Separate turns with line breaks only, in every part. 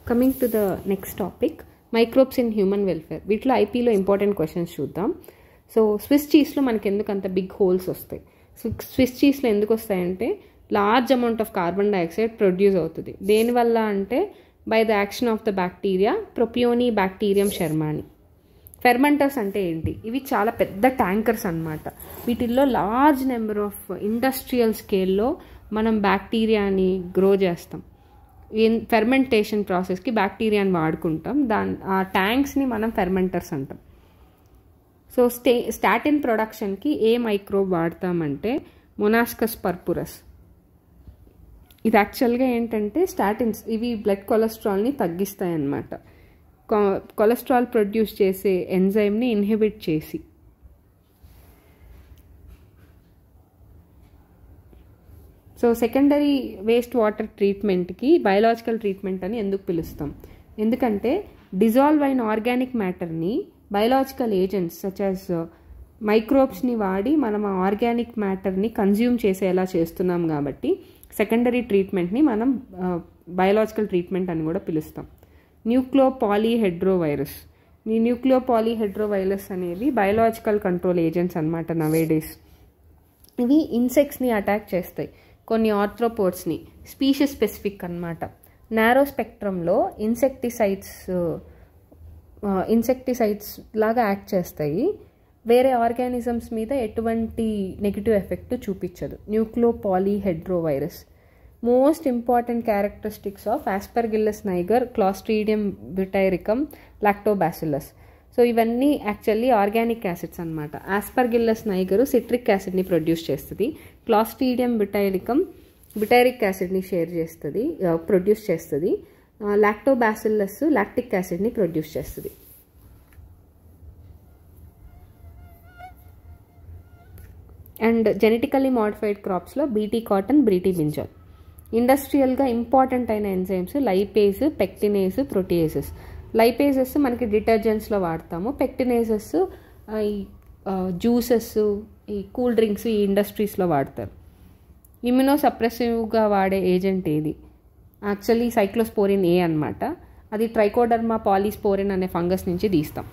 Coming to the next topic, microbes in human welfare. వీటిలో ఐపీలో important questions చూద్దాం. So Swiss చీజ్లో మనకి ఎందుకు అంత బిగ్ హోల్స్ వస్తాయి? సో స్విస్ చీజ్లో ఎందుకు వస్తాయంటే large amount of carbon dioxide produce అవుతుంది. దేనివల్ల అంటే by the action of the bacteria propionibacterium shermanii. Fermenters అంటే ఏంటి? ఇవి చాలా పెద్ద ట్యాంకర్స్ అన్నమాట. వీటిల్లో లార్జ్ నెంబర్ ఆఫ్ ఇండస్ట్రియల్ స్కేల్లో మనం బ్యాక్టీరియాని గ్రో చేస్తాం. ఫెర్మెంటేషన్ ప్రాసెస్కి బ్యాక్టీరియాని వాడుకుంటాం. ఆ ట్యాంక్స్ని మనం ఫెర్మెంటర్స్ అంటాం. సో స్టాటిన్ ప్రొడక్షన్కి ఏ మైక్రోబ్ వాడతామంటే మొనాస్కస్ పర్పురస్. ఇది యాక్చువల్గా ఏంటంటే స్టాటిన్స్ ఇవి బ్లడ్ కొలెస్ట్రాల్ని తగ్గిస్తాయి అన్నమాట. కొలెస్ట్రాల్ ప్రొడ్యూస్ చేసే ఎంజైమ్ని ఇన్హిబిట్ చేసి. సో సెకండరీ వేస్ట్ వాటర్ ట్రీట్మెంట్కి బయలాజికల్ ట్రీట్మెంట్ అని ఎందుకు పిలుస్తాం? ఎందుకంటే డిజాల్వ్ అయిన ఆర్గానిక్ మ్యాటర్ని బయలాజికల్ ఏజెంట్స్ సచ్ యాజ్ మైక్రోబ్స్ని వాడి మనం ఆ ఆర్గానిక్ మ్యాటర్ని కన్జ్యూమ్ చేసేలా చేస్తున్నాం కాబట్టి సెకండరీ ట్రీట్మెంట్ని మనం బయలాజికల్ ట్రీట్మెంట్ అని కూడా పిలుస్తాం. న్యూక్లియోపాలీహెడ్రోవైరస్. ఈ న్యూక్లియోపాలీహెడ్రోవైరస్ అనేవి బయలాజికల్ కంట్రోల్ ఏజెంట్స్ అనమాట నవేడేస్. ఇవి ఇన్సెక్ట్స్ని అటాక్ చేస్తాయి, కొన్ని ఆర్థ్రోపోడ్స్ని. స్పీషీస్ స్పెసిఫిక్ అనమాట. నారో స్పెక్ట్రంలో ఇన్సెక్టిసైడ్స్ లాగా యాక్ట్ చేస్తాయి. వేరే ఆర్గానిజమ్స్ మీద ఎటువంటి నెగిటివ్ ఎఫెక్ట్ చూపించదు nucleopolyhedrovirus. Most important characteristics of Aspergillus niger, Clostridium butyricum, Lactobacillus. So ఇవన్నీ యాక్చువల్లీ ఆర్గానిక్ యాసిడ్స్ అనమాట. ఆస్పర్గిల్లస్ నైగరు సిట్రిక్ యాసిడ్ని ప్రొడ్యూస్ చేస్తుంది. క్లాస్ట్రీడియం బ్యూటైరికమ్ బ్యూటైరిక్ యాసిడ్ని ప్రొడ్యూస్ చేస్తుంది. లాక్టోబాసిల్లస్ లాక్టిక్ యాసిడ్ని ప్రొడ్యూస్ చేస్తుంది. అండ్ జెనెటికల్లీ మోడిఫైడ్ క్రాప్స్లో బీటీ కాటన్, బ్రీటీ బ్రింజాల్. ఇండస్ట్రియల్గా ఇంపార్టెంట్ అయిన ఎంజైమ్స్ లైపేజ్, పెక్టినేజ్, ప్రోటీయేసెస్. లైపేజెస్ మనకి డిటర్జెంట్స్లో వాడతాము. పెక్టినేజెస్ ఈ జ్యూసెస్, ఈ కూల్ డ్రింక్స్, ఈ ఇండస్ట్రీస్లో వాడతారు. ఇమ్యునో సప్రెసివ్గా వాడే ఏజెంట్ ఏది? యాక్చువల్లీ సైక్లోస్పోరిన్ ఏ అనమాట. అది ట్రైకోడర్మా పాలీస్పోరిన్ అనే ఫంగస్ నుంచి తీస్తాం.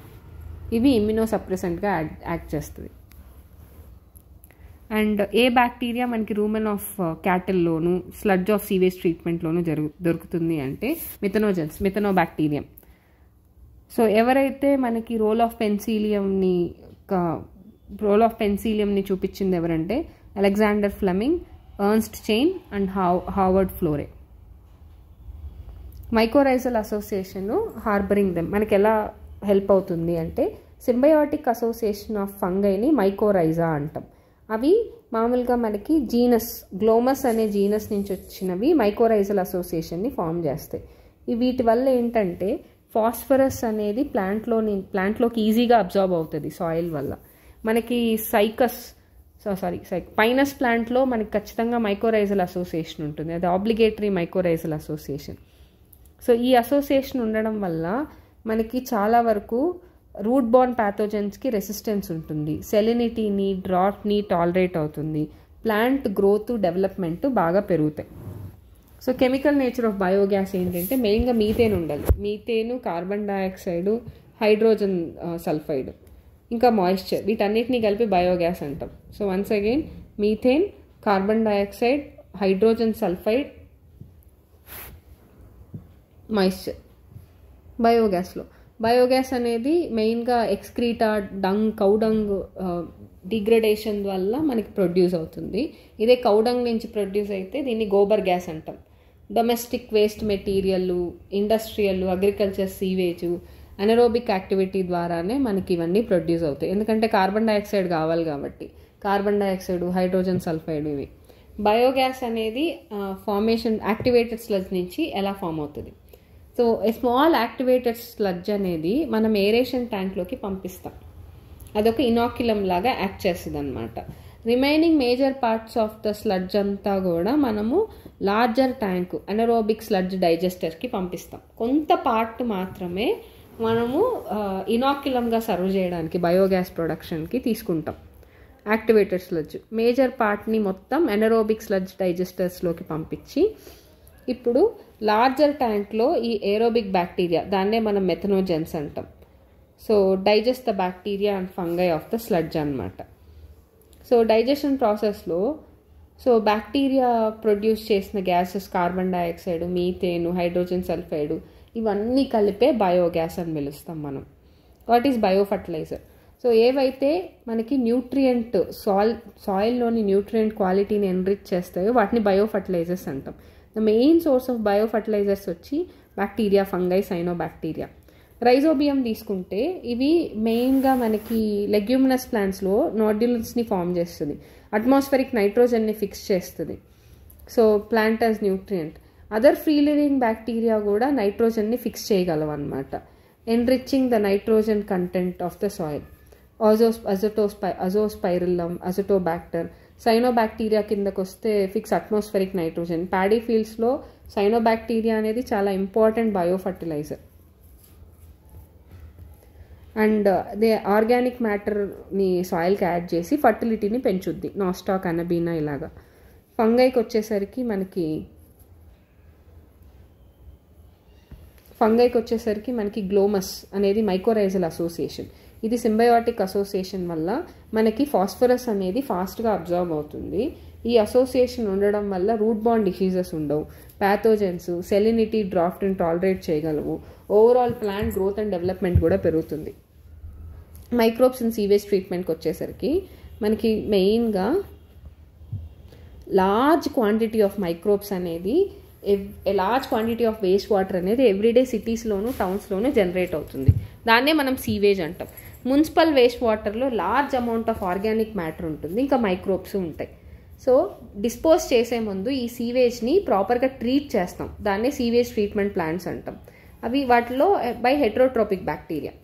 ఇవి ఇమ్యునో సప్రెసెంట్గా యాక్ట్ చేస్తుంది. అండ్ ఏ బ్యాక్టీరియా మనకి రూమెన్ ఆఫ్ క్యాటిల్లోను, స్లడ్జ్ ఆఫ్ సీవేజ్ ట్రీట్మెంట్లోనూ దొరుకుతుంది అంటే మిథనోబాక్టీరియం. సో ఎవరైతే మనకి రోల్ ఆఫ్ పెన్సిలియంని చూపించింది ఎవరంటే Alexander Fleming, Ernst Chain and Howard Florey. Mycorrhizal association harbouring them మనకి ఎలా హెల్ప్ అవుతుంది అంటే సింబయోటిక్ అసోసియేషన్ ఆఫ్ ఫంగైని మైకోరైజా అంటాం. అవి మామూలుగా మనకి జీనస్ గ్లోమస్ అనే జీనస్ నుంచి వచ్చినవి మైకోరైజల్ అసోసియేషన్ని ఫామ్ చేస్తాయి. వీటి వల్ల ఏంటంటే ఫాస్ఫరస్ అనేది ప్లాంట్లోకి ఈజీగా అబ్జార్బ్ అవుతుంది సాయిల్ వల్ల. మనకి పైనస్ ప్లాంట్లో మనకి ఖచ్చితంగా మైకోరైజల్ అసోసియేషన్ ఉంటుంది. అది ఆబ్లిగేటరీ మైకోరైజల్ అసోసియేషన్. సో ఈ అసోసియేషన్ ఉండడం వల్ల మనకి చాలా వరకు రూట్ బోర్న్ ప్యాథోజన్స్కి రెసిస్టెన్స్ ఉంటుంది. సెలినిటీని, డ్రాట్ని టాలరేట్ అవుతుంది. ప్లాంట్ గ్రోత్, డెవలప్మెంట్ బాగా పెరుగుతాయి. So chemical nature of biogas ఏంటంటే మెయిన్గా మీథేన్ ఉండాలి. మీథేను, కార్బన్ డైఆక్సైడ్, హైడ్రోజన్ సల్ఫైడ్, ఇంకా మాయిశ్చర్, వీటన్నిటిని కలిపి బయోగ్యాస్ అంటాం. So once again methane, carbon dioxide, hydrogen sulphide, moisture biogas అనేది మెయిన్గా ఎక్స్క్రీటా, కౌ డంగ్ డిగ్రేడేషన్ వల్ల మనకి ప్రొడ్యూస్ అవుతుంది. ఇదే కౌ డంగ్ నుంచి ప్రొడ్యూస్ అయితే దీన్ని గోబర్ గ్యాస్ అంటాం. Domestic waste material, industrial, agriculture sewage, anaerobic activity ద్వారానే మనకి ఇవన్నీ ప్రొడ్యూస్ అవుతాయి. ఎందుకంటే కార్బన్ డైఆక్సైడ్ కావాలి కాబట్టి. కార్బన్ డైఆక్సైడ్, హైడ్రోజన్ సల్ఫైడ్ ఇవి. బయోగ్యాస్ అనేది ఫార్మేషన్ యాక్టివేటెడ్ స్లడ్జ్ నుంచి ఎలా ఫామ్ అవుతుంది? సో స్మాల్ యాక్టివేటెడ్ స్లడ్జ్ అనేది మనం ఏరేషన్ ట్యాంక్లోకి పంపిస్తాం. అదొక ఇనాక్యులం లాగా యాక్ట్ చేస్తుంది అనమాట. Remaining major parts of the sludge అంతా కూడా మనము లార్జర్ ట్యాంక్ అనరోబిక్ స్లడ్జ్ డైజెస్టర్కి పంపిస్తాం. కొంత పార్ట్ మాత్రమే మనము ఇనాక్యులంగా సర్వ్ చేయడానికి బయోగ్యాస్ ప్రొడక్షన్కి తీసుకుంటాం. యాక్టివేటెడ్ స్లడ్జ్ మేజర్ పార్ట్ని మొత్తం ఎనరోబిక్ స్లడ్జ్ డైజెస్టర్స్లోకి పంపించి ఇప్పుడు లార్జర్ ట్యాంక్లో ఈ ఏరోబిక్ బ్యాక్టీరియా, దాన్నే మనం మెథనోజెన్స్ అంటాం. So digest the bacteria and fungi of the sludge అనమాట. సో డైజెషన్ ప్రాసెస్లో బ్యాక్టీరియా ప్రొడ్యూస్ చేసిన gases carbon dioxide, methane, hydrogen sulphide ఇవన్నీ కలిపే బయోగ్యాస్ అని పిలుస్తాం మనం. What is బయోఫర్టిలైజర్? సో ఏవైతే మనకి న్యూట్రియంట్ సాయిల్లోని న్యూట్రియంట్ క్వాలిటీని ఎన్రిచ్ చేస్తాయో వాటిని బయోఫర్టిలైజర్స్ అంటాం. The main source of biofertilizers వచ్చి బ్యాక్టీరియా, ఫంగై, సైనోబాక్టీరియా. రైజోబియం తీసుకుంటే ఇవి మెయిన్గా మనకి లెగ్యూమినస్ ప్లాంట్స్లో నోడ్యుల్స్ని ఫామ్ చేస్తుంది, అట్మాస్ఫెరిక్ నైట్రోజన్ని ఫిక్స్ చేస్తుంది. So plant as nutrient. Other free living bacteria కూడా నైట్రోజన్ని ఫిక్స్ చేయగలవు అనమాట, enriching the nitrogen content of the soil. Azospirillum, Azotobacter. Cyanobacteria కిందకు వస్తే ఫిక్స్ అట్మాస్ఫెరిక్ నైట్రోజన్. ప్యాడీ ఫీల్డ్స్లో సైనోబాక్టీరియా అనేది చాలా important బయోఫర్టిలైజర్. And they organic మ్యాటర్ని సాయిల్కి add చేసి ఫర్టిలిటీని పెంచుద్ది, నాస్టాక్, అనబీనా ఇలాగా. ఫంగైకి వచ్చేసరికి మనకి గ్లోమస్ అనేది మైకోరైజల్ అసోసియేషన్. ఇది సింబయోటిక్ అసోసియేషన్ వల్ల మనకి ఫాస్ఫరస్ అనేది ఫాస్ట్గా అబ్జర్వ్ అవుతుంది. ఈ అసోసియేషన్ ఉండడం వల్ల రూట్ బాండ్ డిసీజెస్ ఉండవు, ప్యాథోజన్స్, సెలినిటీ, డ్రాఫ్ట్ని టాలరేట్ చేయగలవు, overall plant growth and development కూడా పెరుగుతుంది. మైక్రోబ్స్ అండ్ సీవేజ్ ట్రీట్మెంట్కి వచ్చేసరికి మనకి మెయిన్గా లార్జ్ క్వాంటిటీ ఆఫ్ మైక్రోబ్స్ అనేది, large quantity of waste water అనేది ఎవ్రీడే సిటీస్లోను టౌన్స్లోనూ జనరేట్ అవుతుంది. దాన్నే మనం సీవేజ్ అంటాం. మున్సిపల్ వేస్ట్ వాటర్లో large amount of organic matter ఉంటుంది, ఇంకా మైక్రోబ్స్ ఉంటాయి. సో డిస్పోజ్ చేసే ముందు ఈ సీవేజ్ని ప్రాపర్గా ట్రీట్ చేస్తాం, దాన్నే సీవేజ్ ట్రీట్మెంట్ ప్లాంట్స్ అంటాం. అవి వాటిలో by heterotrophic bacteria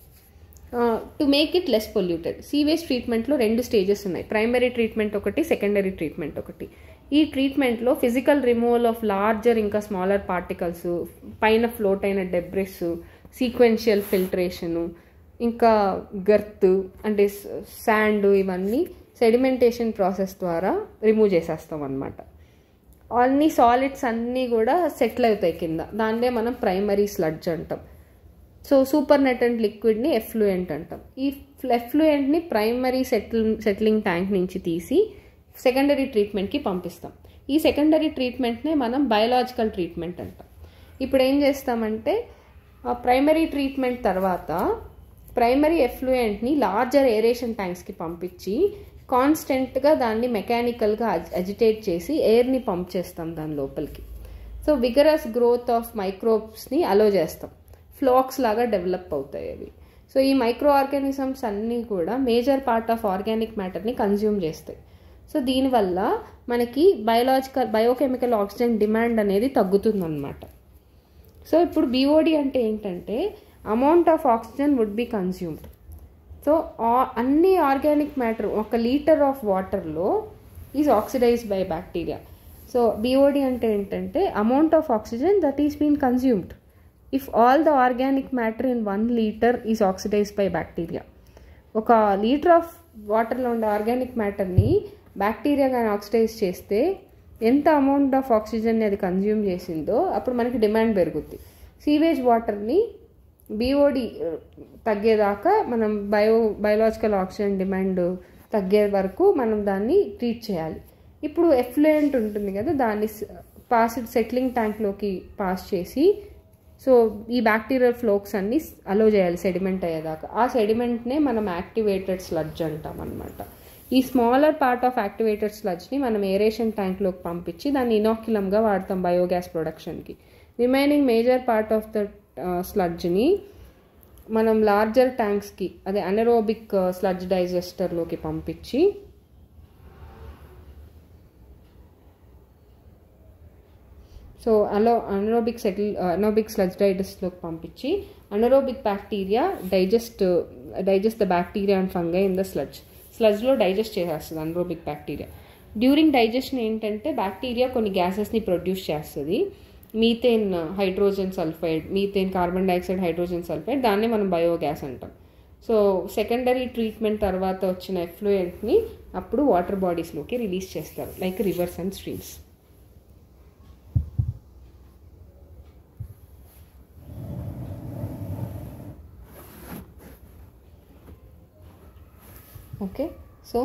to make it less polluted. Sewage ట్రీట్మెంట్లో 2 స్టేజెస్ ఉన్నాయి, ప్రైమరీ ట్రీట్మెంట్ ఒకటి, సెకండరీ ట్రీట్మెంట్ ఒకటి. ఈ ట్రీట్మెంట్లో ఫిజికల్ రిమూవల్ ఆఫ్ లార్జర్ ఇంకా స్మాలర్ పార్టికల్స్, పైన ఫ్లోట్ అయిన డెబ్రిస్, సీక్వెన్షియల్ ఫిల్టరేషను, ఇంకా గర్త్ అంటే శాండ్, ఇవన్నీ సెడిమెంటేషన్ ప్రాసెస్ ద్వారా రిమూవ్ చేసేస్తాం అన్నమాట. అన్ని సాలిడ్స్ అన్నీ కూడా సెటిల్ అవుతాయి కింద, దాన్నే మనం ప్రైమరీ స్లడ్జ్ అంటాం. సో సూపర్ నెటెంట్ లిక్విడ్ని ఎఫ్లూయెంట్ అంటాం. ఈ ఎఫ్లూయెంట్ని ప్రైమరీ సెటిలింగ్ ట్యాంక్ నుంచి తీసి సెకండరీ ట్రీట్మెంట్కి పంపిస్తాం. ఈ సెకండరీ ట్రీట్మెంట్నే మనం బయోలాజికల్ ట్రీట్మెంట్ అంటాం. ఇప్పుడు ఏం చేస్తామంటే ప్రైమరీ ట్రీట్మెంట్ తర్వాత ప్రైమరీ ఎఫ్లూయెంట్ని లార్జర్ ఏరేషన్ ట్యాంక్స్కి పంపించి కాన్స్టెంట్గా దాన్ని మెకానికల్గా అజిటేట్ చేసి ఎయిర్ని పంప్ చేస్తాం దాని లోపలికి. సో విగరస్ గ్రోత్ ఆఫ్ మైక్రోబ్స్ని అలో చేస్తాం, ఫ్లాక్స్ లాగా డెవలప్ అవుతాయి అవి. సో ఈ మైక్రో ఆర్గానిజమ్స్ అన్నీ కూడా మేజర్ పార్ట్ ఆఫ్ ఆర్గానిక్ మ్యాటర్ని కన్జ్యూమ్ చేస్తాయి. సో దీనివల్ల మనకి బయోకెమికల్ ఆక్సిజన్ డిమాండ్ అనేది తగ్గుతుందన్నమాట. సో ఇప్పుడు బీఓడి అంటే ఏంటంటే amount of oxygen would be consumed. So అన్ని ఆర్గానిక్ మ్యాటర్ 1 లీటర్ ఆఫ్ వాటర్లో is oxidised by bacteria. So BOD అంటే ఏంటంటే amount of oxygen that is been consumed if all the organic matter in 1 liter is oxidized by bacteria. 1 litre of వాటర్లో ఉండే organic మ్యాటర్ని bacteria కానీ oxidise చేస్తే ఎంత amount of ఆక్సిజన్ని అది consume చేసిందో అప్పుడు మనకి డిమాండ్ పెరుగుద్ది. సీవేజ్ వాటర్ని బీఓడి తగ్గేదాకా మనం బయోలాజికల్ ఆక్సిజన్ డిమాండ్ తగ్గే వరకు మనం దాన్ని ట్రీట్ చేయాలి. ఇప్పుడు ఎఫ్లూయెంట్ ఉంటుంది కదా, దాన్ని సెటిలింగ్ ట్యాంక్లోకి పాస్ చేసి సో ఈ బ్యాక్టీరియల్ ఫ్లోక్స్ అన్ని అలో చేయాలి సెడిమెంట్ అయ్యేదాకా. ఆ సెడిమెంట్నే మనం యాక్టివేటెడ్ స్లడ్జ్ అంటాం అనమాట. ఈ స్మాలర్ పార్ట్ ఆఫ్ యాక్టివేటెడ్ స్లడ్జ్ని మనం ఏరేషన్ ట్యాంక్లోకి పంపించి దాన్ని ఇనాక్యులంగా వాడతాం బయోగ్యాస్ ప్రొడక్షన్కి. Remaining major part of the స్లడ్జ్ని మనం లార్జర్ ట్యాంక్స్కి, అదే అనరోబిక్ స్లడ్జ్ డైజెస్టర్లోకి పంపించి సో అనరోబిక్ స్లడ్జ్ డైజెస్ట్లోకి పంపించి anaerobic bacteria digest the bacteria and fungi in the స్లడ్జ్లో డైజెస్ట్ చేసేస్తుంది అనరోబిక్ బ్యాక్టీరియా. డ్యూరింగ్ డైజెషన్ ఏంటంటే బ్యాక్టీరియా కొన్ని గ్యాసెస్ని ప్రొడ్యూస్ చేస్తుంది, methane hydrogen sulphide, methane carbon dioxide hydrogen sulphide, దాన్నే మనం బయోగ్యాస్ అంటాం. సో సెకండరీ ట్రీట్మెంట్ తర్వాత వచ్చిన ఎఫ్లూయెంట్ని అప్పుడు వాటర్ బాడీస్లోకి రిలీజ్ చేస్తారు, like reverse and streams. Okay, so